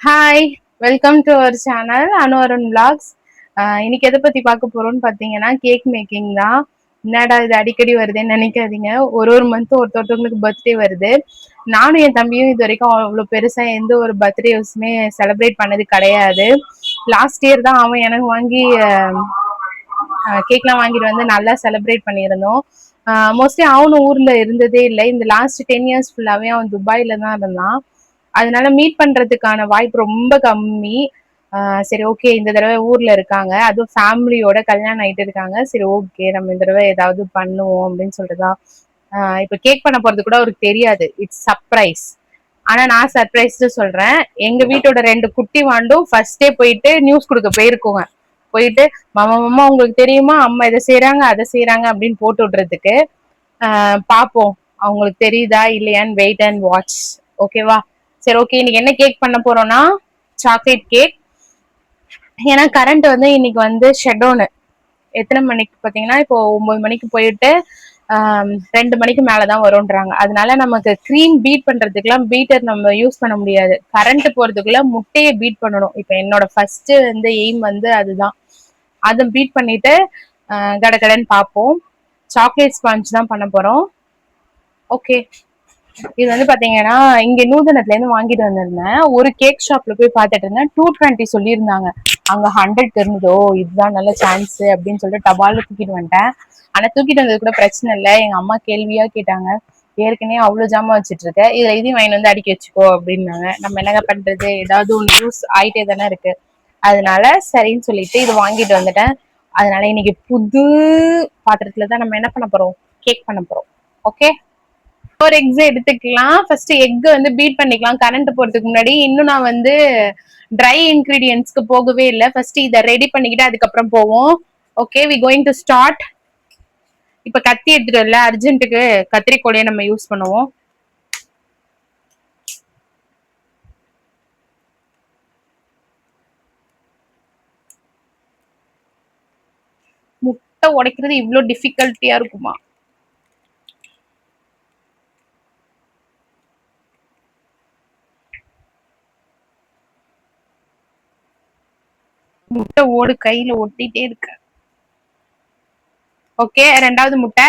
Hi, welcome to our channel Anuvaran vlogs. இன்னைக்கு எதை பத்தி பார்க்க போறோம்னு பார்த்தீங்கன்னா கேக் மேக்கிங் தான். என்னடா இது அடிக்கடி வருதுன்னு நினைக்காதீங்க. ஒரு ஒரு மந்த் ஒருத்தவங்களுக்கு பர்த்டே வருது. நானும் என் தம்பியும் இது வரைக்கும் அவ்வளோ பெருசா எந்த ஒரு பர்த்டேஸுமே செலிப்ரேட் பண்ணது கிடையாது. லாஸ்ட் இயர் தான் அவன் எனக்கு வாங்கி கேக்லாம் வாங்கிட்டு வந்து நல்லா செலிப்ரேட் பண்ணியிருந்தோம். மோஸ்ட்லி அவனும் ஊர்ல இருந்ததே இல்லை. இந்த லாஸ்ட் 10 இயர்ஸ் ஃபுல்லாவே அவன் துபாயில தான் இருந்தான். அதனால மீட் பண்றதுக்கான வாய்ப்பு ரொம்ப கம்மி. சரி, ஓகே, இந்த தடவை ஊர்ல இருக்காங்க, அதுவும் ஃபேமிலியோட கல்யாணம் ஆயிட்டு இருக்காங்க. சரி, ஓகே, நம்ம இந்த தடவை ஏதாவது பண்ணுவோம் அப்படின்னு சொல்லிட்டுதான். இப்ப கேக் பண்ண போறது கூட அவருக்கு தெரியாது. It's surprise. ஆனா நான் சர்ப்ரைஸ் சொல்றேன். எங்க வீட்டோட 2 குட்டி வாண்டும் ஃபர்ஸ்டே போயிட்டு நியூஸ் கொடுக்க போயிருக்கோங்க. போயிட்டு மாமா மாமா உங்களுக்கு தெரியுமா, அம்மா இதை செய்யறாங்க அதை செய்யறாங்க அப்படின்னு போட்டு விடுறதுக்கு. பாப்போம் அவங்களுக்கு தெரியுதா இல்லையான்னு வெயிட் அண்ட் வாட்ச். ஓகேவா? சரி, ஓகே, இன்னைக்கு என்ன கேக் பண்ண போறோம்னா சாக்லேட் கேக். ஏன்னா கரண்ட் வந்து இன்னைக்கு வந்து ஷட்டவுனு. எத்தனை மணிக்கு பாத்தீங்கன்னா இப்போ 9 மணிக்கு போயிட்டு 2 மணிக்கு மேலதான் வரும்ன்றாங்க. அதனால நமக்கு க்ரீம் பீட் பண்றதுக்குலாம் பீட்டர் நம்ம யூஸ் பண்ண முடியாது. கரண்ட் போறதுக்குள்ள முட்டையை பீட் பண்ணணும். இப்ப என்னோட ஃபர்ஸ்ட் வந்து எய்ம் வந்து அதுதான். அதை பீட் பண்ணிட்டு கடகடன்னு பார்ப்போம். சாக்லேட் ஸ்பாஞ்ச் தான் பண்ண போறோம். ஓகே, இது வந்து பாத்தீங்கன்னா இங்க நூதனத்துல இருந்து வாங்கிட்டு வந்திருந்தேன். ஒரு கேக் ஷாப்ல போய் பார்த்துட்டு இருந்தேன், 220 சொல்லியிருந்தாங்க. அங்க 100 இருந்ததோ, இதுதான் நல்ல சான்ஸ் அப்படின்னு சொல்லிட்டு டபால்னு தூக்கிட்டு வந்துட்டேன். ஆனா தூக்கிட்டு வந்தது கூட பிரச்சனை இல்லை. எங்க அம்மா கேள்வியா கேட்டாங்க, ஏற்கனவே அவ்வளவு ஜாமா வச்சுட்டு இருக்க, இதுல இதையும் வாங்கி வந்து அடுக்கி வச்சுக்கோ அப்படின்னாங்க. நம்ம என்னங்க பண்றது, ஏதாவது ஒன்று யூஸ் ஆயிட்டே தானே இருக்கு. அதனால சரின்னு சொல்லிட்டு இது வாங்கிட்டு வந்துட்டேன். அதனால இன்னைக்கு புது பாத்திரத்துலதான் நம்ம என்ன பண்ண போறோம், கேக் பண்ண போறோம். ஓகே, ஒரு எக்ஸ் எடுத்துக்கலாம். ஃபர்ஸ்ட் எக் வந்து பீட் பண்ணிக்கலாம் கரண்ட் போறதுக்கு முன்னாடி. இன்னும் நான் வந்து ட்ரை இன்கிரீடியன்ஸ்க்கு போகவே இல்லை. ஃபர்ஸ்ட் இதை ரெடி பண்ணிக்கிட்டு அதுக்கப்புறம் போவோம். Okay, we going to start. இப்ப கத்தி எடுத்துட்டோம்ல, அர்ஜென்ட்டுக்கு கத்திரிக்கோலையை நம்ம யூஸ் பண்ணுவோம். முட்டை உடைக்கிறது இவ்வளவு டிஃபிகல்ட்டியா இருக்குமா? முட்டை ஓடு கையில ஒட்டிட்டே இருக்கு. ஓகே, ரெண்டாவது முட்டை.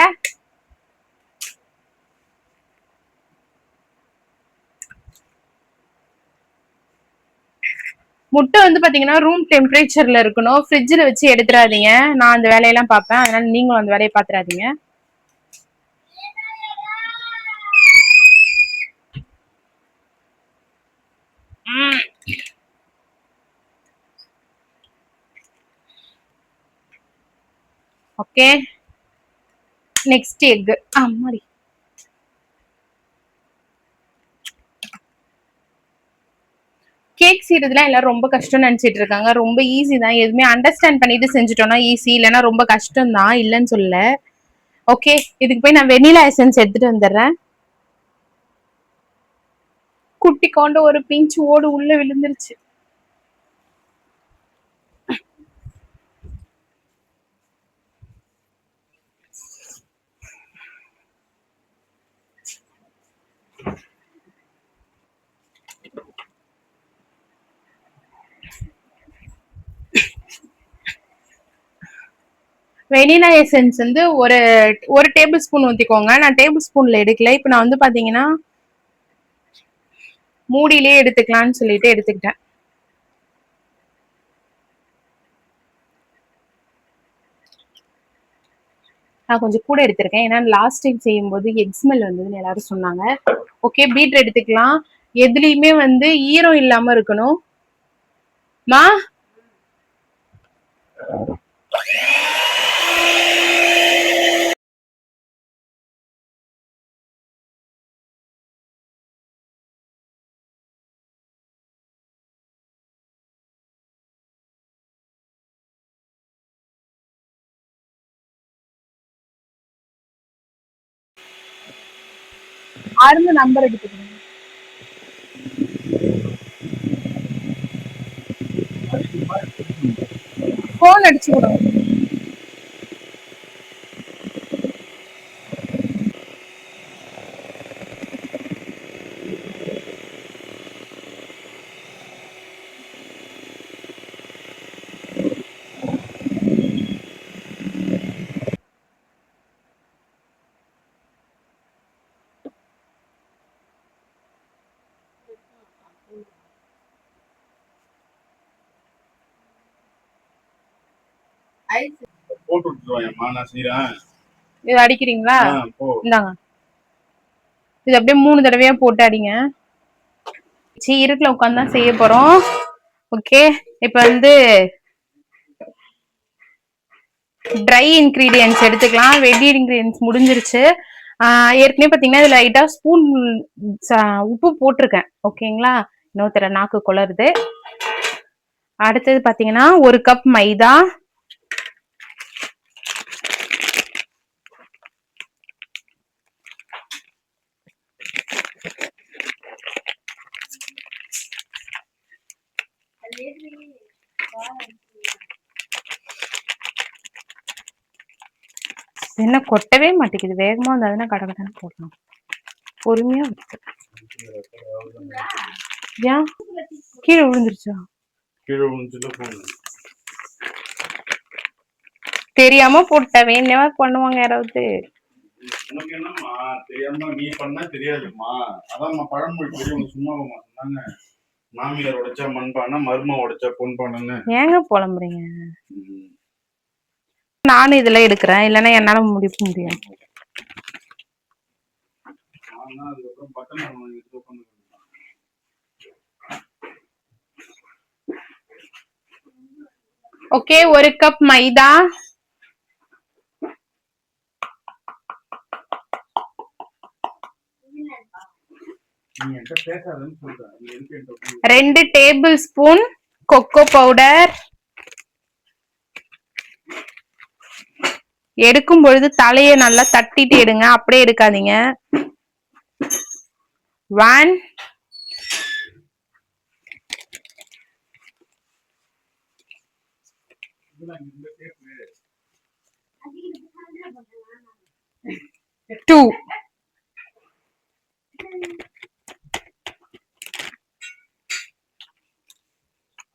முட்டை வந்து பாத்தீங்கன்னா ரூம் டெம்பரேச்சர்ல இருக்கணும். ஃப்ரிட்ஜ்ல வச்சு எடுத்துறாதீங்க. நான் அந்த வேலையெல்லாம் பார்ப்பேன், அதனால நீங்களும் அந்த வேலையை பாத்துறாதீங்க. Okay, next egg. மாதிரி கேக் செய்யறதுலாம் எல்லாரும் ரொம்ப கஷ்டம் நினைச்சிட்டு இருக்காங்க. ரொம்ப ஈஸி தான். எதுவுமே அண்டர்ஸ்டாண்ட் பண்ணிட்டு செஞ்சுட்டோம்னா ஈஸி, இல்லைன்னா ரொம்ப கஷ்டம் தான், இல்லைன்னு சொல்ல. ஓகே, இதுக்கு போய் நான் வெனிலா எசன்ஸ் எடுத்துட்டு வந்துடுறேன். குட்டி கொண்ட ஒரு பிஞ்சு ஓடு உள்ள விழுந்துருச்சு. வெனிலா எசன்ஸ் வந்து ஒரு ஒரு டேபிள் ஸ்பூன் ஊத்திக்கோங்க. நான் டேபிள் ஸ்பூன்ல எடுக்கல. இப்ப நான் வந்து பாத்தீங்கன்னா மூடியிலே எடுத்துக்கலாம்னு சொல்லிட்டு எடுத்துக்கிட்டேன். நான் கொஞ்சம் கூட எடுத்திருக்கேன், ஏன்னா லாஸ்ட் டைம் செய்யும் போது எக் ஸ்மெல் வந்ததுன்னு எல்லாரும் சொன்னாங்க. ஓகே, பீட் எடுத்துக்கலாம். எதுலயுமே வந்து ஈரம் இல்லாம இருக்கணும். மா, ஆறுங்க நம்பர் எடுத்துக்கணும். போன் அடிச்சு விடுங்க. போட்டு விட்டுருவாயம்மா, நான் செய்யறேன். இது அடிக்கிறீங்களா? இந்தாங்க. இது அப்படியே 3 தடவையா போட்டு அடிங்க. இருட்டுல உட்காந்து தான் செய்ய போறோம். ஓகே, இப்ப வந்து ட்ரை இன்கிரீடியன்ஸ் எடுத்துக்கலாம். வெட் இன்கிரீடியன்ஸ் முடிஞ்சிருச்சு. ஏற்கனவே பாத்தீங்கன்னா இதுல லைட்டா ஸ்பூன் உப்பு போட்டிருக்கேன். ஓகேங்களா, இன்னொருத்தர நாக்கு குளருது. அடுத்தது பாத்தீங்கன்னா 1 கப் மைதா, என்ன கொட்டவே மாட்டேங்குது, வேகமா வந்ததுன்னா கடகடன்னு போடலாம். பொறுமையா ஏன் கீழே விழுந்துருச்சா? கீழே விழுந்துச்சுல, தெரியாம போட்ட. வேணா பண்ணுவாங்க யாராவது. உனக்கு என்னம்மா தெரியாம நீ பண்ண தெரியாதும்மா. அதான்மா பழமொழி பெரியவங்க சும்மா சொன்னாங்க, மாமியார் உடைச்சா மண்பானை, மரும உடைச்சா பொன்பானைன்னு. ஏங்க புலம்புறீங்க? நானும் இதுல எடுக்கிறேன், இல்லைன்னா என்னால முடிக்க முடியும். ஓகே, 1 கப் மைதா, நீ என்கிட்ட பேசாதன்னு சொல்றேன். 2 டேபிள் ஸ்பூன் கொக்கோ பவுடர். எடுக்கும் பொழுது தலையை நல்லா தட்டிட்டு எடுங்க, அப்படியே எடுக்காதீங்க. 1 2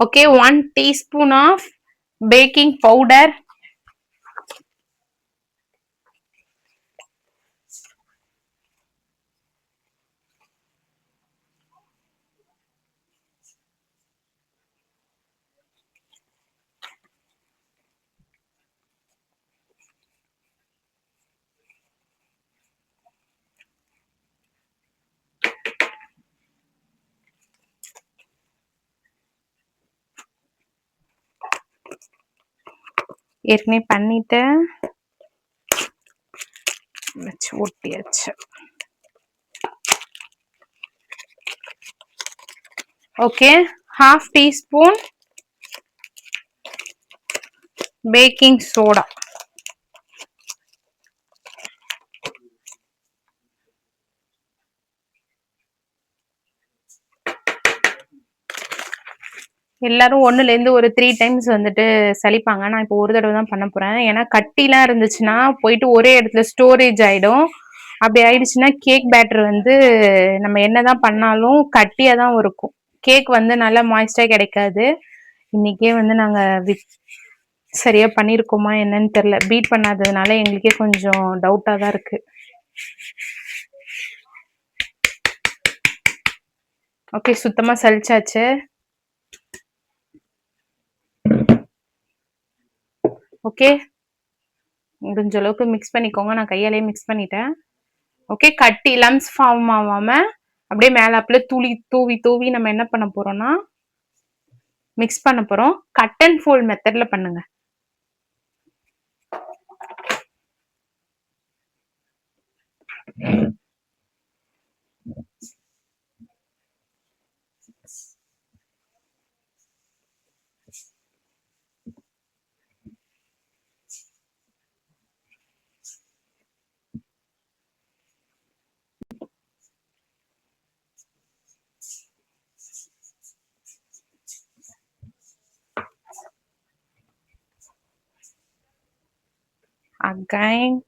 okay, 1 teaspoon of baking powder, ஏற்கனவே பண்ணிட்டு வச்சு ஒட்டியாச்சு. Okay, 1/2 teaspoon baking soda. எல்லாரும் 1ல இருந்து ஒரு 3 டைம்ஸ் வந்துட்டு சலிப்பாங்க. நான் இப்போ ஒரு தடவை தான் பண்ண போறேன். ஏன்னா கட்டிலாம் இருந்துச்சுன்னா போயிட்டு ஒரே இடத்துல ஸ்டோரேஜ் ஆயிடும். அப்படி ஆயிடுச்சுன்னா கேக் பேட்டர் வந்து நம்ம என்னதான் பண்ணாலும் கட்டியா தான் இருக்கும். கேக் வந்து நல்லா மாய்ஸ்டா கிடைக்காது. இன்னைக்கே வந்து நாங்க சரியா பண்ணிருக்கோமா என்னன்னு தெரியல. பீட் பண்ணாததுனால எங்களுக்கே கொஞ்சம் டவுட்டா தான் இருக்கு. ஓகே, சுத்தமா சலிச்சாச்சு. ஓகே, முடிஞ்ச அளவுக்கு மிக்ஸ் பண்ணிக்கோங்க. நான் கையாலே மிக்ஸ் பண்ணிட்டேன். ஓகே, கட்டி லம்ஸ் ஃபார்ம் ஆகாம அப்படியே மேலாப்புல தூவி தூவி நம்ம என்ன பண்ண போறோம்னா மிக்ஸ் பண்ண போறோம். கட் அண்ட் ஃபோல்ட் மெத்தட்ல பண்ணுங்க. Again,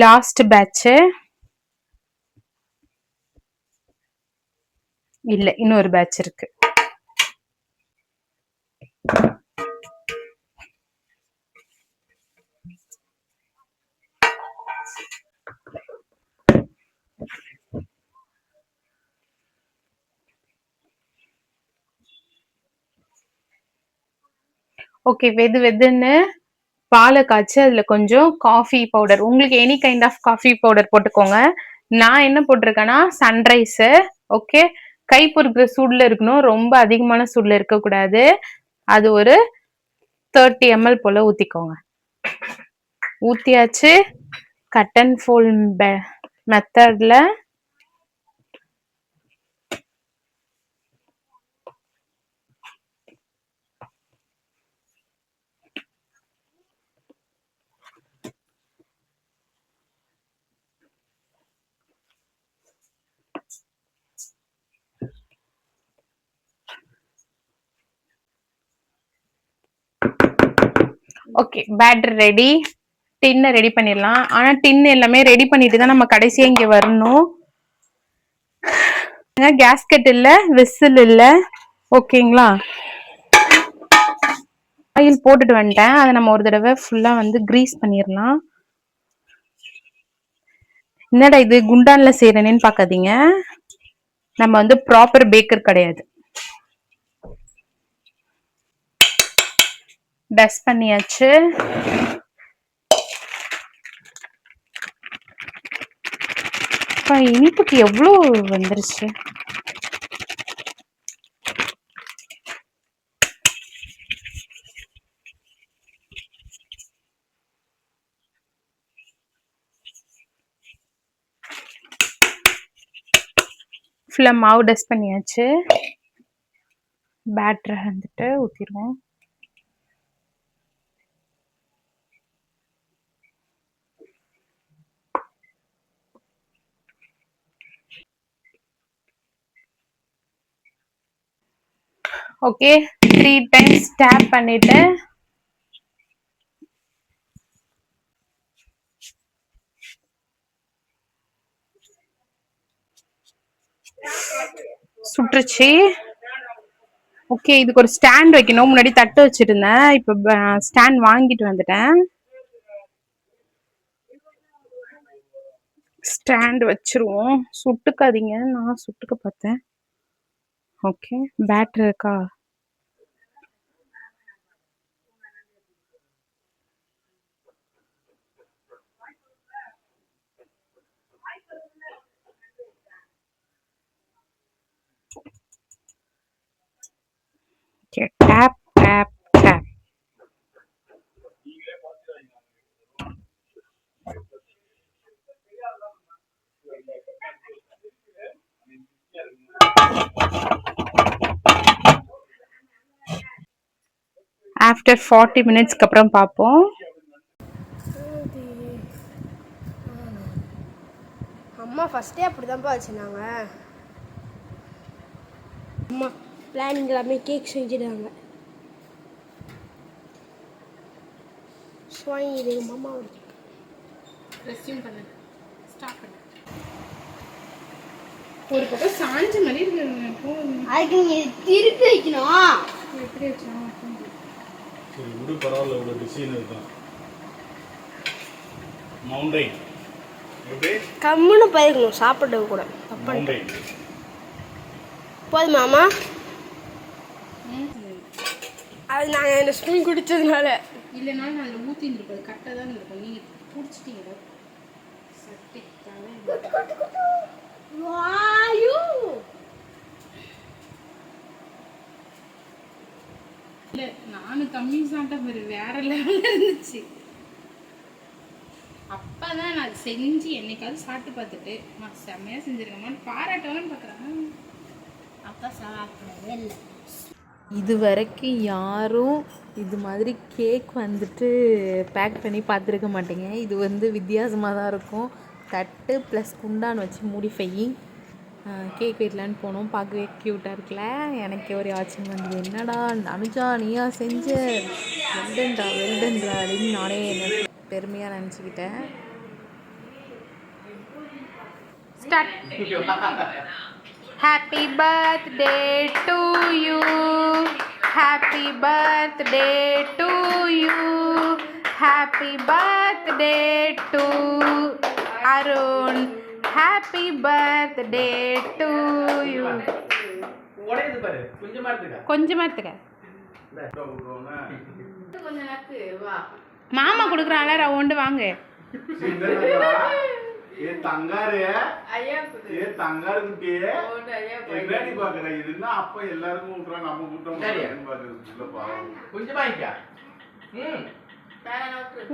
லாஸ்ட் பேட்ச் இல்ல, இன்னொரு பேட்ச் இருக்கு. ஓகே, வெதுன்னு பாலை காய்ச்சி அதுல கொஞ்சம் காஃபி பவுடர், உங்களுக்கு any kind of coffee powder போட்டுக்கோங்க. நான் என்ன போட்டிருக்கேன்னா சன்ரைஸ். ஓகே, கை பொறுக்கிற சூடுல இருக்கணும், ரொம்ப அதிகமான சூடுல இருக்கக்கூடாது. அது ஒரு 30 ml போல ஊத்திக்கோங்க. ஊத்தியாச்சு. கட் அண்ட் ஃபோல்ட் மெத்தட்ல ஓகே, பேட்டர் ரெடி. டின்னை ரெடி பண்ணிடலாம். ஆனா டின் எல்லாமே ரெடி பண்ணிட்டு தான் நம்ம கடைசியா இங்க வரணும். கேஸ்கெட் இல்ல, விசில் இல்ல. ஓகேங்களா, ஆயில் போட்டுட்டு வந்துட்டேன். அதை நம்ம ஒரு தடவை ஃபுல்லா வந்து கிரீஸ் பண்ணிடலாம். என்னடா இது குண்டான்ல செய்யறேன்னு பாக்காதீங்க, நம்ம வந்து ப்ராப்பர் பேக்கர் கிடையாது. டஸ்ட் பண்ணியாச்சு. இனிப்புக்கு எவ்வளோ வந்துருச்சு. ஃபுல்லா மாவு டஸ்ட் பண்ணியாச்சு. பேட்டரை வந்துட்டு ஊத்திடுவோம். ஓகே, 3 times டேப் பண்ணிட்டு சுற்றுச்சு. ஓகே, இதுக்கு ஒரு ஸ்டாண்ட் வைக்கணும். முன்னாடி தட்டு வச்சுட்டு இருந்தேன், இப்ப ஸ்டாண்ட் வாங்கிட்டு வந்துட்டேன். ஸ்டாண்ட் வச்சிருவோம். சுட்டுக்காதீங்க, நான் சுட்டுக்க பார்த்தேன். ஓகே, பேட்டர் இருக்கா? Okay, tap tap tap. After 40 minutes அப்புறம் பார்ப்போம். அம்மா ஃபர்ஸ்டே அப்படிதான்ப்பா வச்சுருந்தாங்க. அம்மா பிளானிங் எல்லாமே கேக் செஞ்சிடுறாங்க. இது எங்கள் மாமா ரெஸ்யூம் பண்ணு, ஸ்டார்ட் பண்ணு. ஒரு பக்கம் சாஞ்ச மாதிரி இருக்கு. அதுக்கு நீங்கள் திருப்பி வைக்கணும். எப்படி வச்சோம்? சரி விடு, பரவாயில்ல, இவ்வளோ டிசைன் இருக்கான். மவுண்டைன் எப்படி கம்முன்னு போயிருக்கணும் சாப்பிட கூட. மவுண்டைன் போதுமாம்மா? அது நாங்கள் இந்த ஸ்பூன் குடித்ததுனால. இல்லைனாலும் நான் அதில் ஊற்றி இருப்பது கரெக்டாக தான் இருக்கும். நீங்கள் பிடிச்சிட்டீங்க சட்டி வாயு. இல்லை, நானும் கம்மி சாப்பிட்ட மாதிரி வேற லெவலில் இருந்துச்சு. அப்பா அதனால தான் நான் செஞ்சு என்னைக்காவது சாப்பிட்டு பார்த்துட்டு செம்மையாக செஞ்சுருக்கேன் பாராட்டணும்னு பார்க்குறேன். அப்பா சாப்பிடவே இல்லை. இது வரைக்கும் யாரும் இது மாதிரி கேக் வந்துட்டு பேக் பண்ணி பார்த்துருக்க மாட்டேங்க. இது வந்து வித்தியாசமாக தான் இருக்கும். தட்டு ப்ளஸ் குண்டான் வச்சு மூடிஃபை கேக் வெட்டலான்னு போனோம். பார்க்கவே க்யூட்டாக இருக்குல்ல. எனக்கு ஒரு ஆச்சரியம் வந்தது, என்னடா அனுஜா நீயா செஞ்ச, வெல்டன்டா அப்படின்னு நானே என்ன பெருமையாக நினச்சிக்கிட்டேன். Start. Happy birthday to you, happy birthday to you, happy birthday to Arun, happy birthday to you. கொஞ்சமா எடுத்துக்க. மாமா கொடுக்குறான்ல ரவுண்டு வாங்க.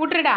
ஊட்டுடா.